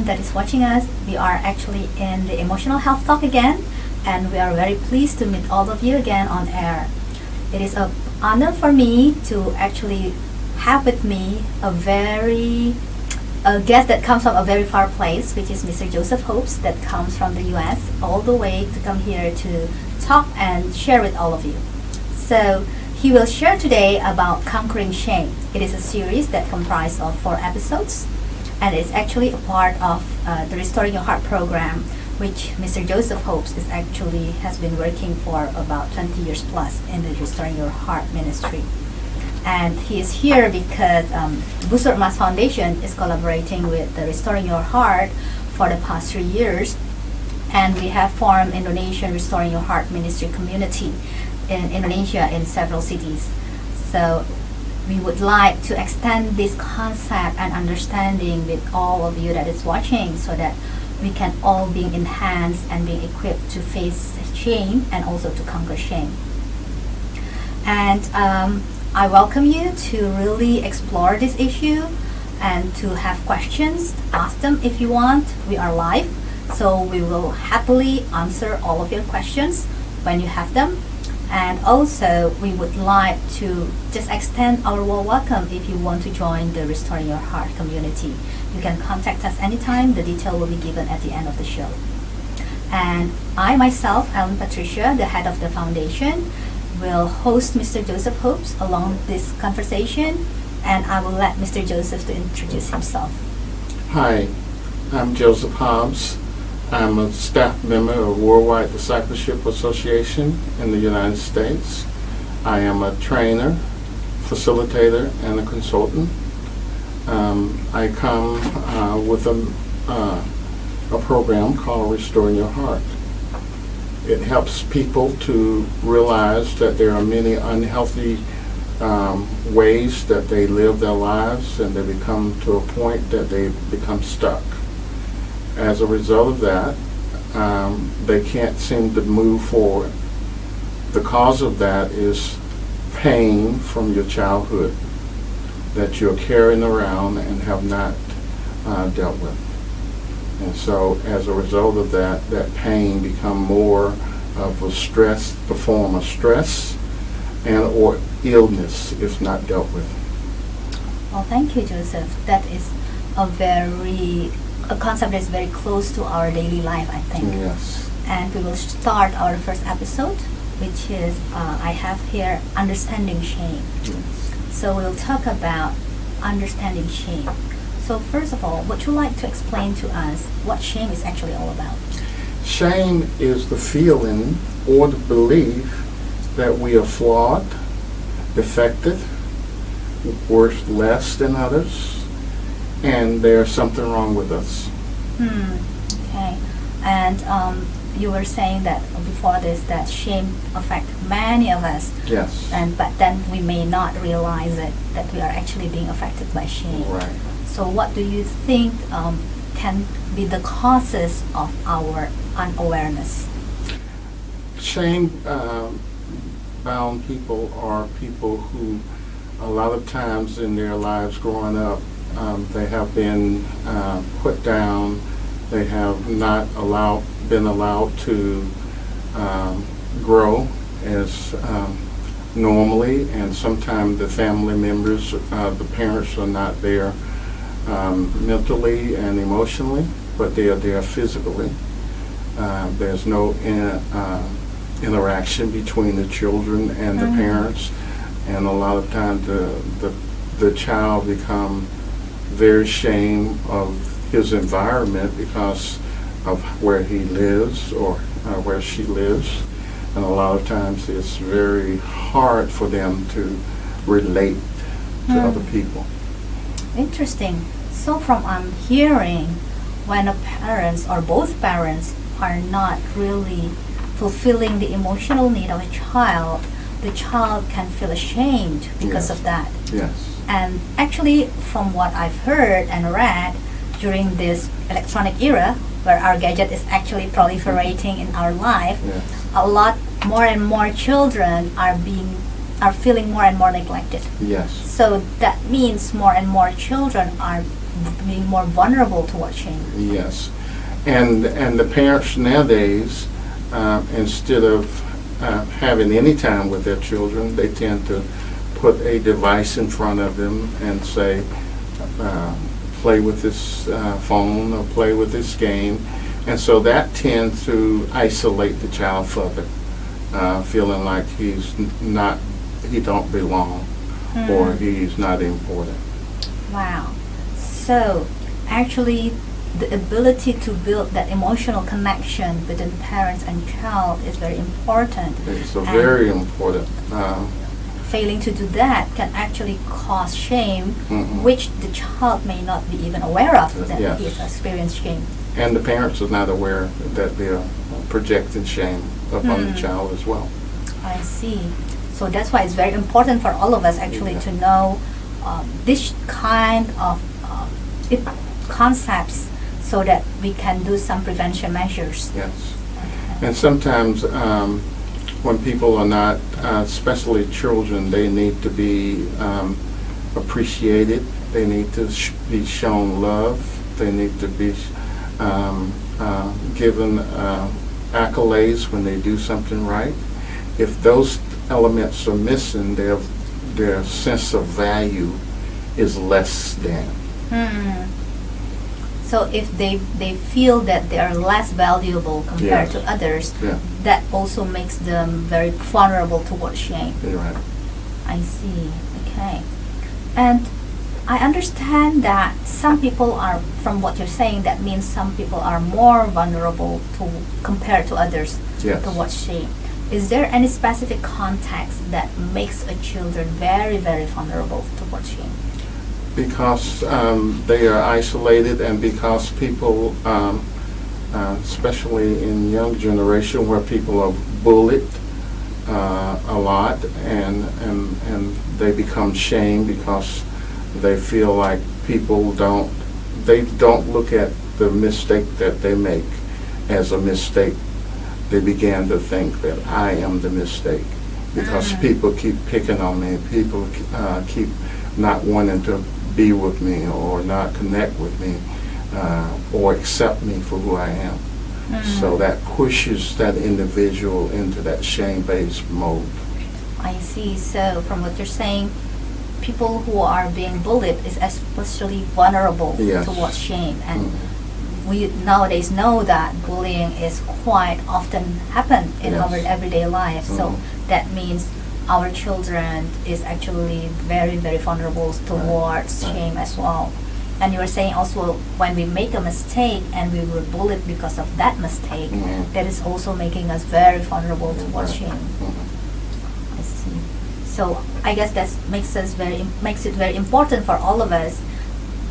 everyone that is watching us. We are actually in the Emotional Health Talk again, and we are very pleased to meet all of you again on air. It is an honor for me to actually have with me a guest that comes from a very far place, which is Mr. Joseph Hobbs, that comes from the US all the way to come here to talk and share with all of you. So he will share today about conquering shame. It is a series that comprises of 4 episodes, and it's actually a part of the Restoring Your Heart program, which Mr. Joseph Hobbs has been working for about 20 years plus in the Restoring Your Heart ministry. And he is here because Busur Emas Foundation is collaborating with the Restoring Your Heart for the past 3 years, and we have formed Indonesian Restoring Your Heart ministry community in Indonesia in several cities. So we would like to extend this concept and understanding with all of you that is watching, so that we can all be enhanced and be equipped to face shame and also to conquer shame. And I welcome you to really explore this issue and to have questions. Ask them if you want. We are live, so we will happily answer all of your questions when you have them. And also, we would like to just extend our warm welcome if you want to join the Restoring Your Heart community. You can contact us anytime. The detail will be given at the end of the show. And I myself, I'm Patricia, the head of the foundation, will host Mr. Joseph Hobbs along this conversation, and I will let Mr. Joseph to introduce himself. Hi, I'm Joseph Hobbs. I'm a staff member of Worldwide Discipleship Association in the United States. I am a trainer, facilitator, and a consultant. I come with a program called Restoring Your Heart. It helps people to realize that there are many unhealthy ways that they live their lives, and they become to a point that they become stuck. As a result of that, they can't seem to move forward. The cause of that is pain from your childhood that you're carrying around and have not dealt with. And so as a result of that, that pain become more of a stress, the form of stress and or illness if not dealt with. Well, thank you, Joseph. That is a concept that is very close to our daily life, I think. Yes. And we will start our first episode, which is, I have here, understanding shame. Yes. So we'll talk about understanding shame. So first of all, would you like to explain to us what shame is actually all about? Shame is the feeling or the belief that we are flawed, defective, worth less than others, and there's something wrong with us. Okay. And you were saying that before this, that shame affects many of us. Yes. But then we may not realize it, that we are actually being affected by shame. Right. So what do you think can be the causes of our unawareness? Shame-bound people are people who, a lot of times in their lives growing up, they have been put down. They have not been allowed to grow as normally, and sometimes the family members, the parents are not there mentally and emotionally, but they are there physically. There's no interaction between the children and the parents, and a lot of times the child becomes very ashamed of his environment because of where he lives or where she lives, and a lot of times it's very hard for them to relate to other people. Interesting. So from I'm hearing, when a parents or both parents are not really fulfilling the emotional need of a child, the child can feel ashamed because of that. Yes. And actually, from what I've heard and read, during this electronic era, where our gadget is actually proliferating in our life, a lot more and more children are feeling more and more neglected. Yes. So that means more and more children are being more vulnerable towards shame. Yes, and the parents nowadays, instead of having any time with their children, they tend to put a device in front of them and say, play with this phone or play with this game, and so that tends to isolate the child further, feeling like he don't belong or he's not important. Wow. So actually the ability to build that emotional connection between parents and child is very important. It's very important. Failing to do that can actually cause shame, which the child may not be even aware of, that Yes. he has experienced shame. And the parents are not aware that they're projecting shame upon the child as well. I see. So that's why it's very important for all of us actually to know this kind of concepts so that we can do some prevention measures. Yes. And sometimes when people are not, especially children, they need to be appreciated. They need to be shown love. They need to be given accolades when they do something right. If those elements are missing, their sense of value is less than. So if they feel that they are less valuable compared to others, that also makes them very vulnerable towards shame. You're right. I see. Okay. And I understand that some people are, from what you're saying, that means some people are more vulnerable compared to others towards shame. Is there any specific context that makes a children very, very vulnerable towards shame? Because they are isolated, and because people, especially in young generation, where people are bullied a lot, and they become shamed because they feel like people don't look at the mistake that they make as a mistake. They began to think that I am the mistake because people keep picking on me. People keep not wanting to be with me or not connect with me or accept me for who I am. So that pushes that individual into that shame-based mode. I see. So from what you're saying, people who are being bullied is especially vulnerable towards shame. And we nowadays know that bullying is quite often happen in our everyday life. So that means our children is actually very, very vulnerable towards shame as well. And you were saying also when we make a mistake and we were bullied because of that mistake, that is also making us very vulnerable towards shame. I see. So I guess that makes it very important for all of us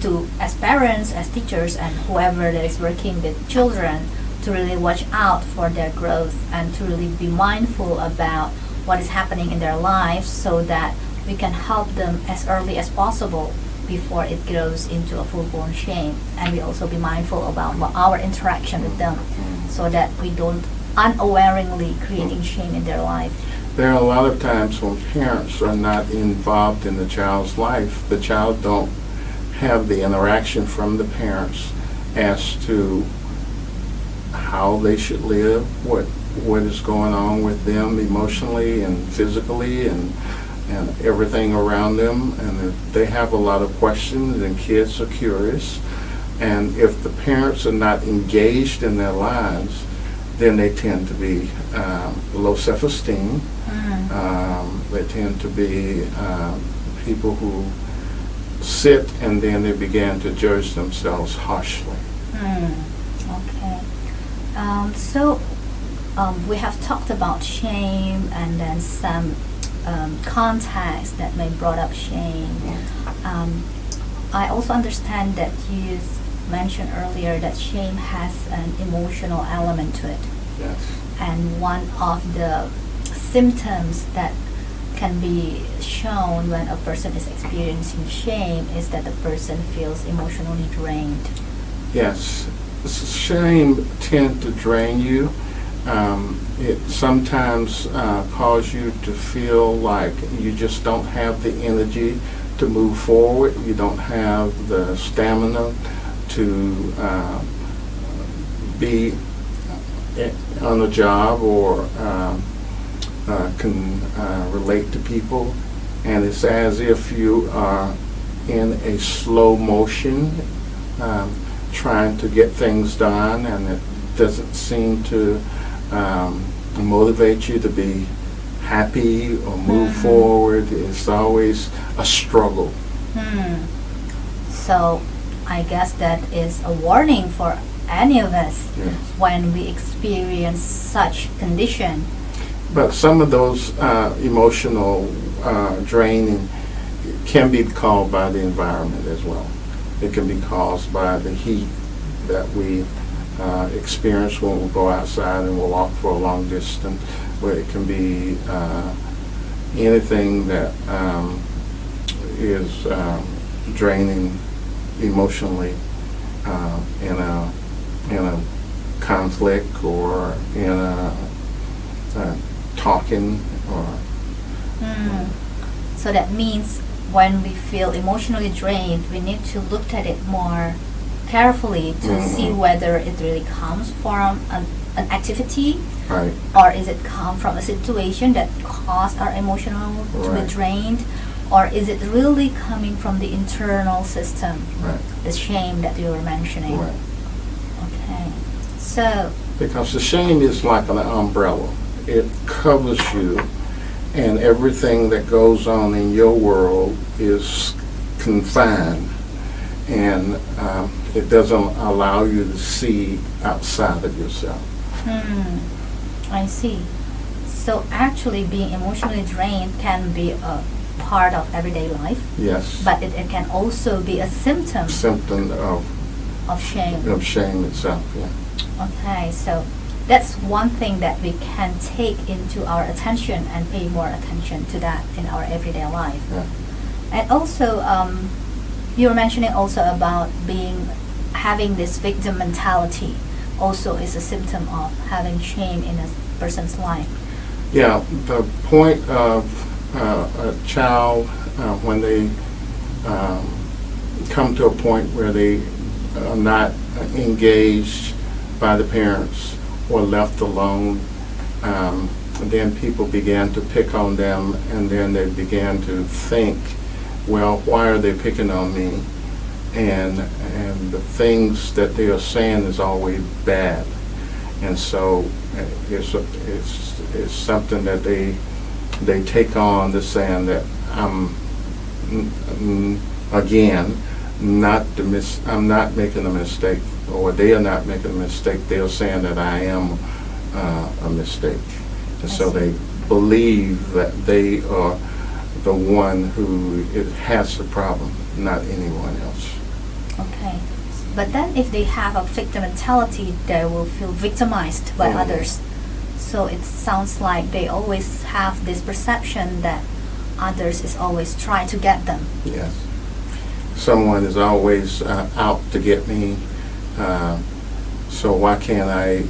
to, as parents, as teachers, and whoever that is working with children, to really watch out for their growth and to really be mindful about what is happening in their lives so that we can help them as early as possible before it grows into a full-blown shame. And we also be mindful about our interaction with them so that we don't unawareingly creating shame in their life. There are a lot of times when parents are not involved in the child's life. The child don't have the interaction from the parents as to how they should live, what is going on with them emotionally and physically and everything around them, and they have a lot of questions, and kids are curious, and if the parents are not engaged in their lives, then they tend to be low self-esteem. They tend to be people who sit and then they begin to judge themselves harshly. Okay. So we have talked about shame and then some context that may brought up shame. I also understand that you mentioned earlier that shame has an emotional element to it. Yes. And one of the symptoms that can be shown when a person is experiencing shame is that the person feels emotionally drained. Yes. Shame tends to drain you, It sometimes causes you to feel like you just don't have the energy to move forward. You don't have the stamina to be on a job or can relate to people. And it's as if you are in a slow motion trying to get things done, and it doesn't seem to motivate you to be happy or move forward. It's always a struggle. So I guess that is a warning for any of us Yes. when we experience such condition. But some of those emotional draining can be caused by the environment as well. It can be caused by the heat that we experience when we go outside and we'll walk for a long distance, where it can be anything that is draining emotionally in a conflict or in a talking or. So that means when we feel emotionally drained, we need to look at it more carefully to see whether it really comes from an activity, Right. or is it come from a situation that caused our emotional to be Right. drained, or is it really coming from the internal system, Right. the shame that you were mentioning? Right. Okay, so Because the shame is like an umbrella. It covers you, and everything that goes on in your world is confined, and it doesn't allow you to see outside of yourself. I see. So actually being emotionally drained can be a part of everyday life, Yes. but it can also be a symptom Symptom of shame. of shame itself. Yeah. Okay, so that's one thing that we can take into our attention and pay more attention to that in our everyday life. Yeah. And also, you were mentioning also about having this victim mentality also is a symptom of having shame in a person's life. Yeah, the point of a child when they come to a point where they are not engaged by the parents or left alone, then people began to pick on them, and then they began to think, well, why are they picking on me? And the things that they are saying is always bad, and so it's something that they take on, the saying that I'm again I'm not making a mistake, or they are not making a mistake. They are saying that I am a mistake, and so they believe that they are the one who has the problem, not anyone else. Okay. But then if they have a victim mentality, they will feel victimized by others. So it sounds like they always have this perception that others is always trying to get them. Yes. Someone is always out to get me. So why can't I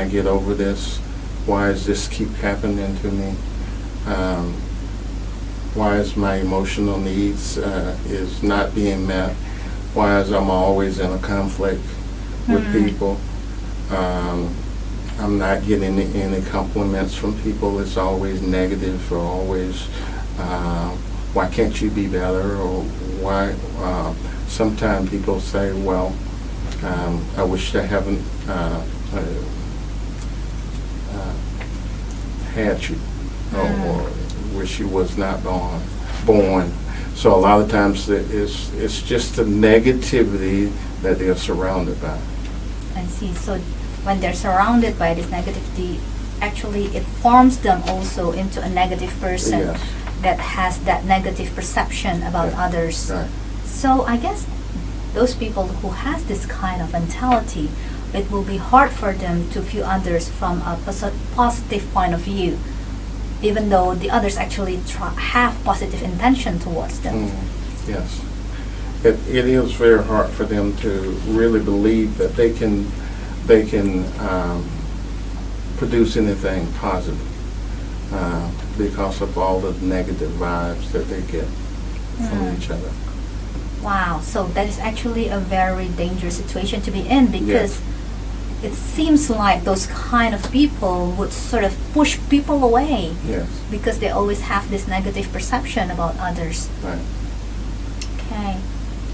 get over this? Why does this keep happening to me? Why is my emotional needs is not being met? Why is I'm always in a conflict with people? I'm not getting any compliments from people. It's always negative, or always, why can't you be better? Or why, sometimes people say, well, I wish I haven't had you, or wish you was not born. So a lot of times it's just the negativity that they're surrounded by. I see. So when they're surrounded by this negativity, actually it forms them also into a negative person Yes. that has that negative perception about Yeah. others. Right. So I guess those people who has this kind of mentality, it will be hard for them to view others from a positive point of view, even though the others actually have positive intention towards them. Yes. It is very hard for them to really believe that they can produce anything positive because of all the negative vibes that they get from each other. Wow, so that is actually a very dangerous situation to be in, because it seems like those kind of people would sort of push people away. Yes. Because they always have this negative perception about others. Right. Okay.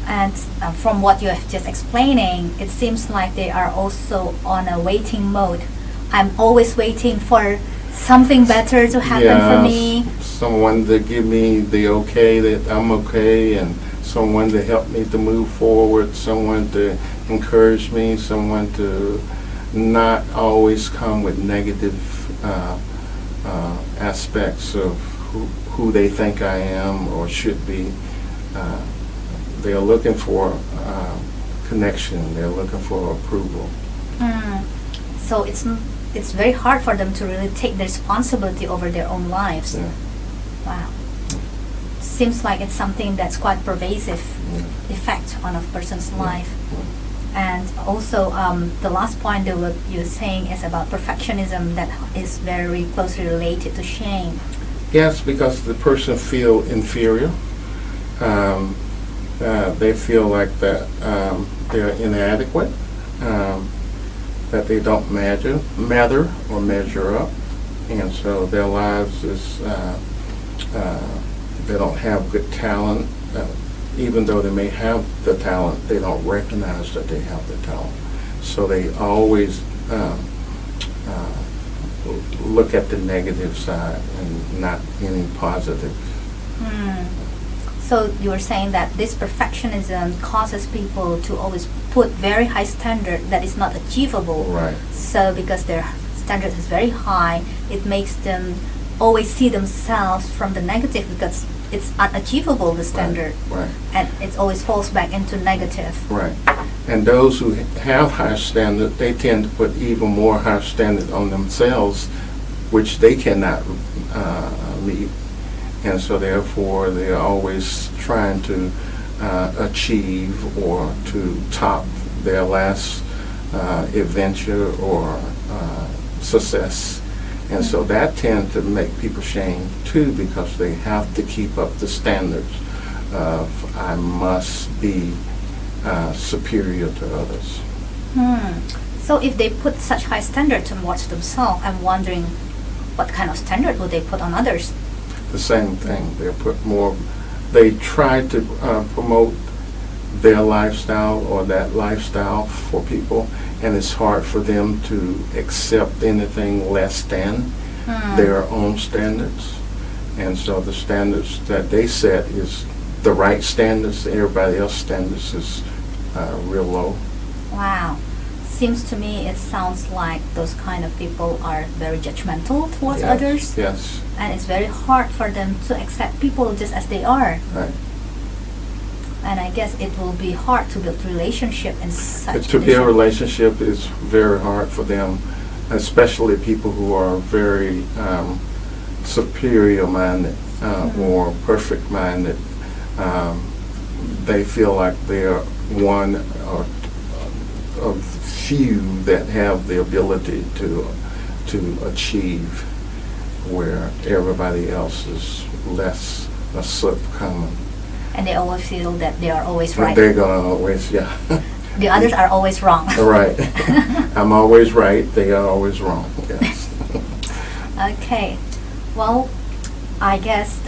And from what you have just explaining, it seems like they are also on a waiting mode. I'm always waiting for something better to happen for me. Someone to give me the okay that I'm okay, and someone to help me to move forward, someone to encourage me, someone to not always come with negative aspects of who they think I am or should be. They are looking for connection. They're looking for approval. So it's very hard for them to really take the responsibility over their own lives. Yeah. Wow. Seems like it's something that's quite pervasive effect on a person's life. And also, the last point that what you're saying is about perfectionism, that is very closely related to shame. Yes, because the person feel inferior. They feel like that they're inadequate, that they don't matter or measure up, and so their lives is they don't have good talent. Even though they may have the talent, they don't recognize that they have the talent. So they always look at the negative side and not any positive. So you were saying that this perfectionism causes people to always put very high standard that is not achievable. Right. So because their standard is very high, it makes them always see themselves from the negative, because it's unachievable, the standard. Right. And it always falls back into negative. Right. And those who have high standard, they tend to put even more high standard on themselves, which they cannot meet. And so therefore they're always trying to achieve or to top their last adventure or success. And so that tends to make people shame too, because they have to keep up the standards of I must be superior to others. So if they put such high standard towards themselves, I'm wondering what kind of standard would they put on others? The same thing. They try to promote their lifestyle or that lifestyle for people, and it's hard for them to accept anything less than their own standards. And so the standards that they set is the right standards. Everybody else's standards is real low. Wow. Seems to me it sounds like those kind of people are very judgmental towards others. Yes. And it's very hard for them to accept people just as they are. Right. And I guess it will be hard to build relationship in such To build a relationship is very hard for them, especially people who are very superior minded or perfect minded. They feel like they're one of few that have the ability to achieve, where everybody else is less a subcommon. And they always feel that they are always right. They're gonna always, The others are always wrong. Right. I'm always right. They are always wrong. Yes. Okay. Well, I guess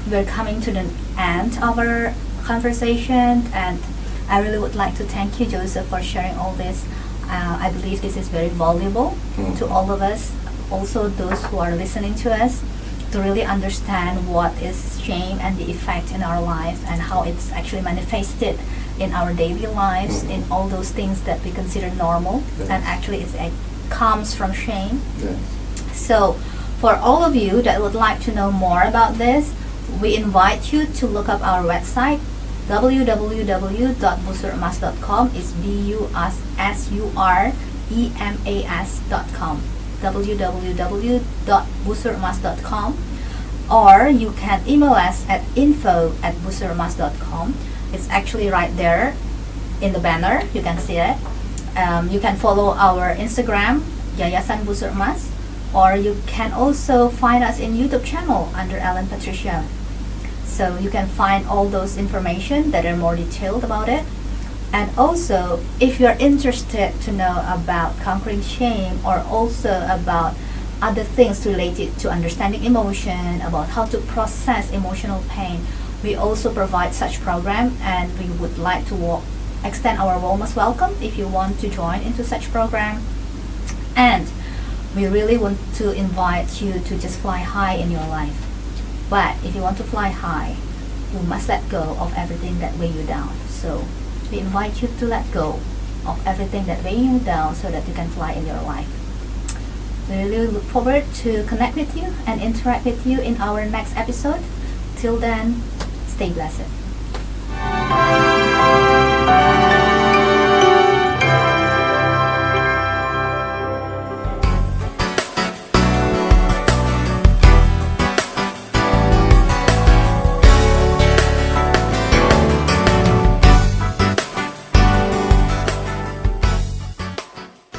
we're coming to the end of our conversation, and I really would like to thank you, Joseph, for sharing all this. I believe this is very valuable to all of us, also those who are listening to us, to really understand what is shame and the effect in our life and how it's actually manifested in our daily lives, in all those things that we consider normal, and actually it comes from shame. So for all of you that would like to know more about this, we invite you to look up our website, www.busuremas.com. is busuremas.com, www.busuremas.com, or you can email us at info@busuremas.com. It's actually right there in the banner, you can see it. You can follow our Instagram, Yayasan Busur Emas, or you can also find us in YouTube channel under Ellen Patricia. So you can find all those information that are more detailed about it. And also, if you're interested to know about conquering shame, or also about other things related to understanding emotion, about how to process emotional pain, we also provide such program, and we would like to extend our warmest welcome if you want to join into such program. And we really want to invite you to just fly high in your life. But if you want to fly high, you must let go of everything that weigh you down. So we invite you to let go of everything that weighs you down so that you can fly in your life. We really look forward to connect with you and interact with you in our next episode. Till then, stay blessed.